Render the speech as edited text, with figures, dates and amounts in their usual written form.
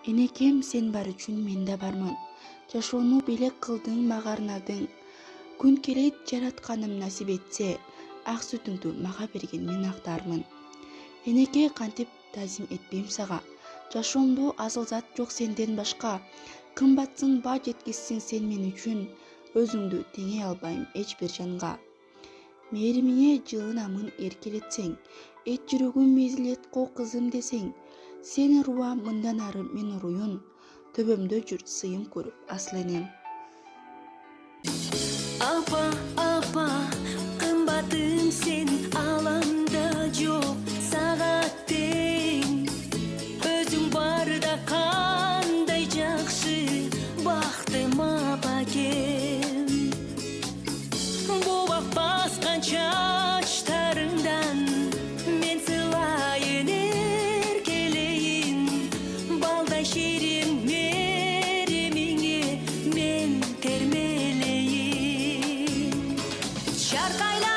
Энекем, сен бар үчүн мен да бармын. Жашоону белек кылдың, мага арнадың. Күн келет жаратканым насип этсе, ак сүтүңдү мага берген мен актаармын. Энеке, кантип тазим этпейм сага. Жашоомдо асыл зат жок сенден башка. Кымбатсың, ба жеткизсиң сен мен үчүн. Өзүңдү теңей албайм эч бир жанга. Мээримиңе жылынамын эркелетсең, эт жүрөгүм мезилет ко кызым десең. Сен уруа мындан ары мен уруйун, төбөмдө жүр сыйым көрүп асыл энем. Апа, апа, кымбатым сен аламда жок сага тең. Өзүң барда кандай жакшы, бактым апакем. Бубак баскан чачтарыңдан мен сылайын эркелейин. Балдай шерим меримиңе мен термелейин. Шаркайла